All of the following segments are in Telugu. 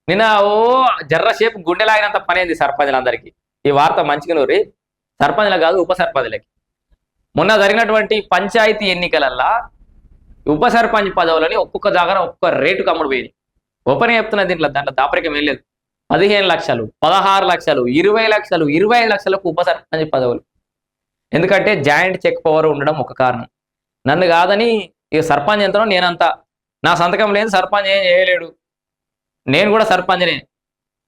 నిన్న ఓ జర్రసేపు గుండెలాగినంత పనేంది సర్పంచ్లందరికీ. ఈ వార్త మంచిగా నూరి సర్పంచ్‌లకు కాదు ఉప సర్పంచ్‌లకి. మొన్న జరిగినటువంటి పంచాయతీ ఎన్నికలల్లా ఉప సర్పంచ్ పదవులని ఒక్కొక్క దగ్గర ఒక్కొక్క రేటుకి అమ్ముడు పోయినాయి. ఓపెన్‌గా చెప్తున్నా దాంట్లో దాపరికం ఏం లేదు. 15,00,000, 16,00,000, 20,00,000, 25,00,000లకు ఉప సర్పంచ్ పదవులు. ఎందుకంటే జాయింట్ చెక్ పవర్ ఉండడం ఒక కారణం. నన్ను కాదని ఇక సర్పంచ్ ఎంతనో నేనంత. నా సంతకం లేదు సర్పంచ్ ఏం చేయలేడు. నేను కూడా సర్పంచ్‌నే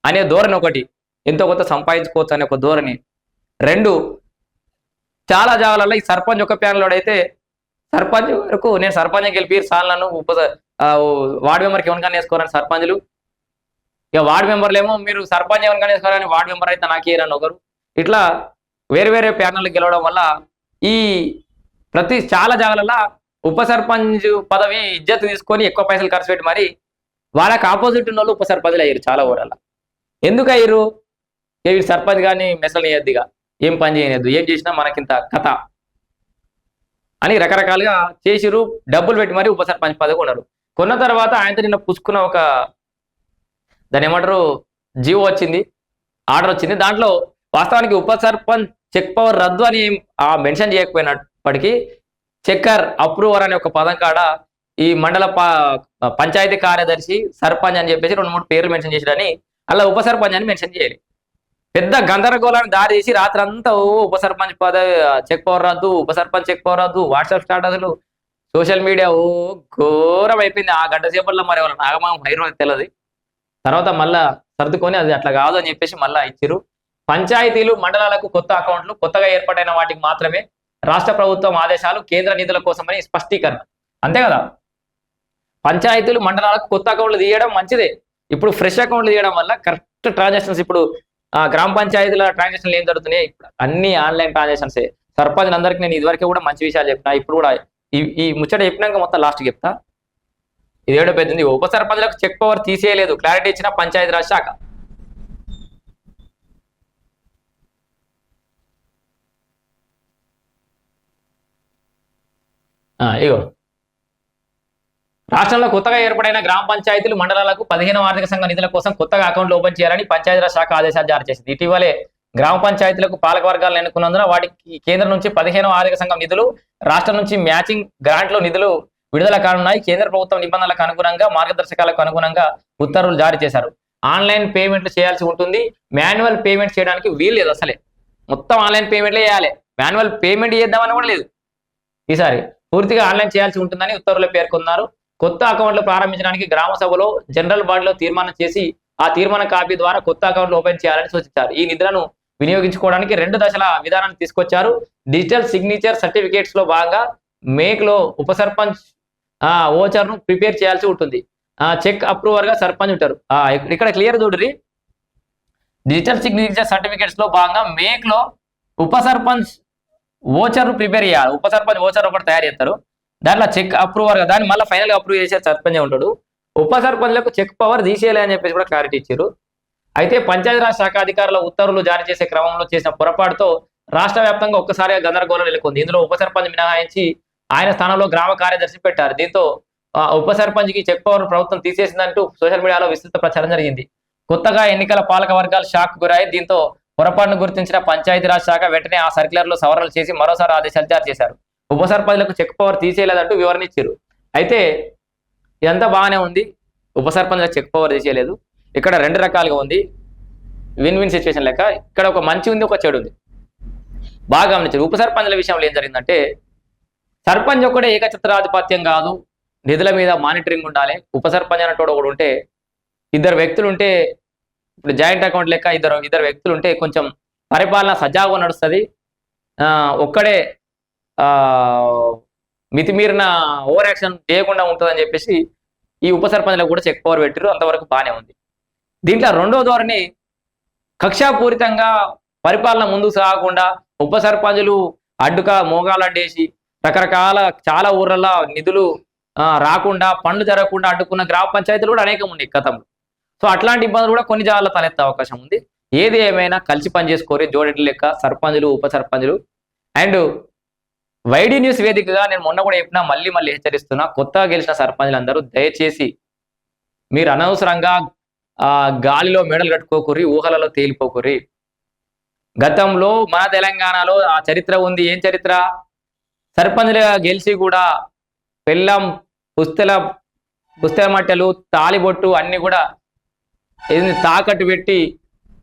అనే ధోరణి ఒకటి. ఎంతో కొంత సంపాదించుకోవచ్చు అనే ఒక ధోరణి. 2 చాలా జాగాలలో ఈ సర్పంచ్ ఒక ప్యానెలోడైతే సర్పంచ్ వరకు నేను సర్పంచ్ గెలిపిరు సాల్ నన్ను వార్డ్ మెంబర్‌కి ఎవరికైనా వేసుకోరని సర్పంచ్‌లు. ఇక వార్డ్ మెంబర్‌లేమో మీరు సర్పంచ్ ఎవరికైనా వేసుకోరని వార్డ్ మెంబర్ అయితే నాకియ్యరని ఒకరు. ఇట్లా వేరే వేరే ప్యానెల్‌లు గెలవడం వల్ల ఈ చాలా జాగాలలో ఉప సర్పంచ్ పదవి ఇజ్జత్ తీసుకొని ఎక్కువ పైసలు ఖర్చు పెట్టి మరి వాళ్ళకి ఆపోజిట్ ఉన్నోళ్ళు ఉప సర్పంచ్‌లు అయ్యారు చాలా ఊరల్ల. ఎందుకు అయ్యారు? వీడు సర్పంచ్ గాని మెసలనియద్దిగా. ఏం పని చేయనియద్దు. ఏం చేసినా మనకింత కథ అని రకరకాలుగా చేసిర్రు. డబ్బులు పెట్టి మరి ఉప సర్పంచ్ పదవి కొన్నారు. కొన్న తర్వాత ఆయనతో నిన్న పుచ్చుకున్న ఒక దాన్ని ఏమంటారు జీవో వచ్చింది, ఆర్డర్ వచ్చింది. దాంట్లో వాస్తవానికి ఉప సర్పంచ్ చెక్ పవర్ రద్దు అని మెన్షన్ చేయకపోయినప్పటికీ చెక్కర్ అప్రూవర్ అనే ఒక పదం కాడ ఈ మండల పంచాయతీ కార్యదర్శి సర్పంచ్ అని చెప్పేసి 2-3 పేర్లు మెన్షన్ చేసిరని అలా ఉప సర్పంచ్ అని మెన్షన్ చేయాలి. పెద్ద గందరగోళాన్ని దారి చేసి రాత్రంతా ఉప సర్పంచ్ పదవి చెక్ పవర్ రద్దు, ఉప సర్పంచ్ చెక్ పవర్ రద్దు, వాట్సాప్ స్టాటస్లు, సోషల్ మీడియా ఘోరం అయిపోయింది. ఆ గంట సేపట్లో మరి ఎవరు నాగమామ హైరో తెలియదు. తర్వాత మళ్ళా సర్దుకొని అది అట్లా కాదు అని చెప్పేసి మళ్ళా ఇచ్చిరు. పంచాయతీలు మండలాలకు కొత్త అకౌంట్లు కొత్తగా ఏర్పాటైన వాటికి మాత్రమే రాష్ట్ర ప్రభుత్వం ఆదేశాలు కేంద్ర నిధుల కోసమని స్పష్టీకరణ. అంతే కదా, పంచాయతీలు మండలాలకు కొత్త అకౌంట్లు తీయడం మంచిదే. ఇప్పుడు ఫ్రెష్ అకౌంట్లు తీయడం వల్ల కరెక్ట్ ట్రాన్సాక్షన్స్ ఇప్పుడు గ్రామ పంచాయతీల ట్రాన్సాక్షన్లు ఏం జరుగుతున్నాయి, అన్ని ఆన్లైన్ ట్రాన్సాక్షన్సే. సర్పంచ్ అందరికీ నేను ఇదివరకు కూడా మంచి విషయాలు చెప్పినా, ఇప్పుడు కూడా ఈ ముచ్చట చెప్పినాక మొత్తం లాస్ట్కి చెప్తా. ఇదేడో పెద్ద ఉప సర్పంచ్లకు చెక్ పవర్ తీసేయలేదు, క్లారిటీ ఇచ్చిన పంచాయతీరాజ్ శాఖ. ఇగో రాష్ట్రంలో కొత్తగా ఏర్పడిన గ్రామ పంచాయతీలు మండలాలకు 15వ ఆర్థిక సంఘ నిధుల కోసం కొత్తగా అకౌంట్లు ఓపెన్ చేయాలని పంచాయతీరాజ్ శాఖ ఆదేశాలు జారీ చేసింది. ఇటీవలే గ్రామ పంచాయతీలకు పాలక వర్గాలను ఎన్నుకున్నందున వాటికి కేంద్రం నుంచి 15వ ఆర్థిక సంఘం నిధులు, రాష్ట్రం నుంచి మ్యాచింగ్ గ్రాంట్లు నిధులు విడుదల కానున్నాయి. కేంద్ర ప్రభుత్వం నిబంధనలకు అనుగుణంగా మార్గదర్శకాలకు అనుగుణంగా ఉత్తర్వులు జారీ చేశారు. ఆన్లైన్ పేమెంట్లు చేయాల్సి ఉంటుంది. మాన్యువల్ పేమెంట్ చేయడానికి వీలు లేదు. అసలే మొత్తం ఆన్లైన్ పేమెంట్లే చేయాలి. మాన్యువల్ పేమెంట్ చేద్దామని కూడా లేదు. ఈసారి పూర్తిగా ఆన్లైన్ చేయాల్సి ఉంటుందని ఉత్తర్వులు పేర్కొన్నారు. కొత్త అకౌంట్లు ప్రారంభించడానికి గ్రామ సభలో జనరల్ బాడీలో తీర్మానం చేసి ఆ తీర్మాన కాపీ ద్వారా కొత్త అకౌంట్లు ఓపెన్ చేయాలని సూచించారు. ఈ నిధులను వినియోగించుకోవడానికి 2 దశల విధానాన్ని తీసుకొచ్చారు. డిజిటల్ సిగ్నేచర్ సర్టిఫికేట్స్ లో భాగంగా మేక్లో ఉప సర్పంచ్ ఓచర్ ను ప్రిపేర్ చేయాల్సి ఉంటుంది. చెక్ అప్రూవర్ గా సర్పంచ్ ఉంటారు. ఇక్కడ క్లియర్ చూడరి, డిజిటల్ సిగ్నేచర్ సర్టిఫికేట్స్ లో భాగంగా మేక్ లో ఉప సర్పంచ్ ఓచర్ ను ప్రిపేర్ చేయాలి. ఉప సర్పంచ్ ఓచర్ ఒకటి తయారు చేస్తారు. దాంట్లో చెక్ అప్రూవర్ గా దాన్ని మళ్ళీ ఫైనల్ గా అప్రూవ్ చేసే సర్పంచ్ ఉంటాడు. ఉప సర్పంచ్లకు చెక్ పవర్ తీసేయాలి అని చెప్పేసి కూడా క్లారిటీ ఇచ్చారు. అయితే పంచాయతీరాజ్ శాఖ అధికారుల ఉత్తర్వులు జారీ చేసే క్రమంలో చేసిన పొరపాటుతో రాష్ట్ర వ్యాప్తంగా ఒక్కసారిగా గందరగోళం నెలకొంది. ఇందులో ఉప సర్పంచ్ మినహాయించి ఆయన స్థానంలో గ్రామ కార్యదర్శి పెట్టారు. దీంతో ఉప సర్పంచ్ కి చెక్ పవర్ ప్రభుత్వం తీసేసిందంటూ సోషల్ మీడియాలో విస్తృత ప్రచారం జరిగింది. కొత్తగా ఎన్నికల పాలక వర్గాలు షాక్ గురాయి. దీంతో పొరపాటును గుర్తించిన పంచాయతీరాజ్ శాఖ వెంటనే ఆ సర్క్యులర్ లో సవరణలు చేసి మరోసారి ఆదేశాలు జారీ చేశారు. ఉప సర్పంచ్లకు చెక్ పవర్ తీసేయలేదంటూ వివరణ ఇచ్చారు. అయితే ఇదంతా బాగానే ఉంది, ఉప సర్పంచ్లకు చెక్ పవర్ తీసేయలేదు. ఇక్కడ 2 రకాలుగా ఉంది, విన్ విన్ సిచ్యువేషన్ లెక్క. ఇక్కడ ఒక మంచి ఉంది, ఒక చెడు ఉంది. బాగా గమనించారు. ఉప సర్పంచ్ల విషయంలో ఏం జరిగిందంటే, సర్పంచ్ ఒక్కడే ఏకఛత్రాధిపత్యం కాదు, నిధుల మీద మానిటరింగ్ ఉండాలి. ఉప సర్పంచ్ అన్నట్టు ఒకడు ఉంటే, 2 వ్యక్తులు ఉంటే, ఇప్పుడు జాయింట్ అకౌంట్ లెక్క ఇద్దరు వ్యక్తులు ఉంటే కొంచెం పరిపాలన సజావుగా నడుస్తుంది. ఒక్కడే మితిమీరిన ఓవర్ యాక్షన్ చేయకుండా ఉంటుందని చెప్పేసి ఈ ఉప సర్పంచ్లకు కూడా చెక్ పవర్ పెట్టారు. అంతవరకు బాగానే ఉంది. దీంట్లో 2వ ధోరణి కక్షాపూరితంగా పరిపాలన ముందుకు సాగకుండా ఉప సర్పంచులు మోగాలు అడ్డేసి రకరకాల చాలా ఊర్లలో నిధులు రాకుండా పనులు జరగకుండా అడ్డుకున్న గ్రామ పంచాయతీలు కూడా అనేకం ఉన్నాయి గతంలో. సో అట్లాంటి ఇబ్బందులు కూడా కొన్ని జాగాల్లో తలెత్తే అవకాశం ఉంది. ఏది ఏమైనా కలిసి పనిచేసుకోరి జోడెడ్ల లెక్క సర్పంచులు ఉప సర్పంచులు. అండ్ వైడి న్యూస్ వేదికగా నేను మొన్న కూడా చెప్పినా, మళ్ళీ హెచ్చరిస్తున్నా, కొత్తగా గెలిచిన సర్పంచులందరూ దయచేసి మీరు అనవసరంగా గాలిలో మెడలు కట్టుకోకుర్రి, ఊహలలో తేలిపోకుర్రి. గతంలో మన తెలంగాణలో ఆ చరిత్ర ఉంది. ఏం చరిత్ర? సర్పంచ్లుగా గెలిచి కూడా పెళ్ళం, పుస్తెల మట్టెలు, తాలిబొట్టు అన్ని కూడా తాకట్టు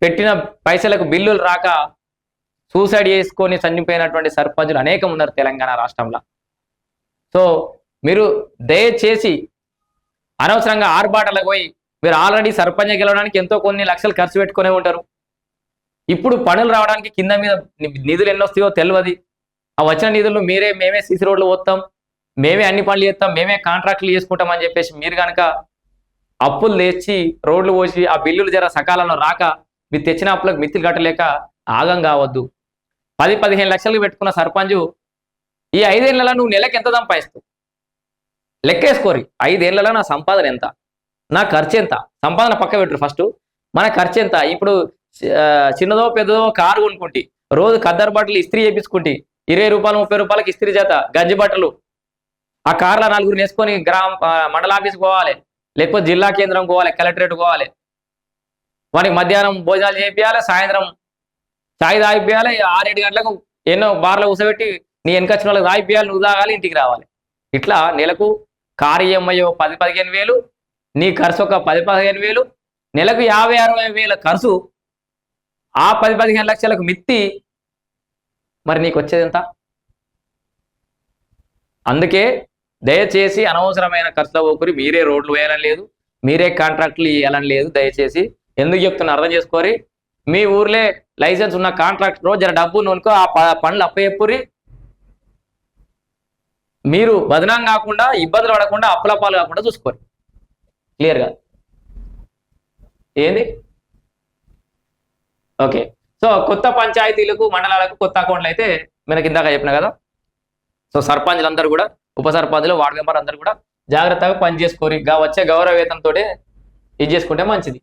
పెట్టిన పైసలకు బిల్లులు రాక సూసైడ్ చేసుకొని చనిపోయినటువంటి సర్పంచులు అనేకం ఉన్నారు తెలంగాణ రాష్ట్రంలో. సో మీరు దయచేసి అనవసరంగా ఆర్భాటలకు పోయి, మీరు ఆల్రెడీ సర్పంచ్ గెలవడానికి ఎంతో కొన్ని లక్షలు ఖర్చు పెట్టుకునే ఉంటారు. ఇప్పుడు పనులు రావడానికి కింద మీద నిధులు ఎన్ని వస్తాయో తెలియదు. ఆ వచ్చిన నిధులు మేమే సీసీ రోడ్లు పోతాం, మేమే అన్ని పనులు చేస్తాం, మేమే కాంట్రాక్టులు చేసుకుంటాం అని చెప్పేసి మీరు కనుక అప్పులు తెచ్చి రోడ్లు పోసి ఆ బిల్లులు జర సకాలంలో రాక మీరు తెచ్చిన అప్పులకు మిత్తులు కట్టలేక ఆగం కావద్దు. 10-15 లక్షలు పెట్టుకున్న సర్పంచ్ ఈ 5 ఏళ్లలో నువ్వు నెలకి ఎంత సంపాదిస్తావు లెక్కేసుకోరి. 5 ఏళ్లలో నా సంపాదన ఎంత, నా ఖర్చు ఎంత, సంపాదన పక్క పెట్టరు ఫస్ట్. మన ఖర్చు ఎంత? ఇప్పుడు చిన్నదో పెద్దదో కారు కొనుక్కుంటే, రోజు ఖద్దరు బట్టలు ఇస్త్రీ చేయించుకుంటే 20 రూపాయలు 30 రూపాయలకి ఇస్త్రీ చేత గంజి బట్టలు, ఆ కార్ల 4 వేసుకొని మండల ఆఫీస్కి పోవాలి, లేకపోతే జిల్లా కేంద్రం పోవాలి, కలెక్టరేట్ పోవాలి. వానికి మధ్యాహ్నం భోజనాలు చేయించాలి, సాయంత్రం చాయ్ తాగిపోయాలి, 6-7 గంటలకు ఎన్నో బార్లు కూసబెట్టి నీ వెనకొచ్చిన వాళ్ళకి తాగిపోయాలి, నువ్వు తాగాలి, ఇంటికి రావాలి. ఇట్లా నెలకు కారు ఈఎంఐ 10-15 వేలు, నీ ఖర్చు ఒక 10-15 వేలు, నెలకు 50-60 వేల ఖర్చు, ఆ 10-15 లక్షలకు మిత్తి, మరి నీకు వచ్చేది ఎంత? అందుకే దయచేసి అనవసరమైన ఖర్చుల పోకురి. మీరే రోడ్లు వేయాలని లేదు, మీరే కాంట్రాక్టులు ఇవ్వాలని లేదు. దయచేసి ఎందుకు చెప్తున్నా అర్థం చేసుకోరి. మీ ఊర్లే లైసెన్స్ ఉన్న కాంట్రాక్టర్ జర డబ్బు నూనుకో, ఆ పనులు అప్పచెప్పురి. మీరు బదనాం కాకుండా, ఇబ్బందులు పడకుండా, అప్పుల పాలు కాకుండా చూసుకోరు. క్లియర్గా ఏంది? ఓకే. సో కొత్త పంచాయతీలకు, మండలాలకు కొత్త అకౌంట్లు అయితే మనకి ఇందాక చెప్పిన కదా. సో సర్పంచ్లందరూ కూడా, ఉప సర్పంచ్లు, వార్డు మెంబర్ అందరూ కూడా జాగ్రత్తగా పని చేసుకోరి. వచ్చే గౌరవ వేతనంతో ఇది చేసుకుంటే మంచిది.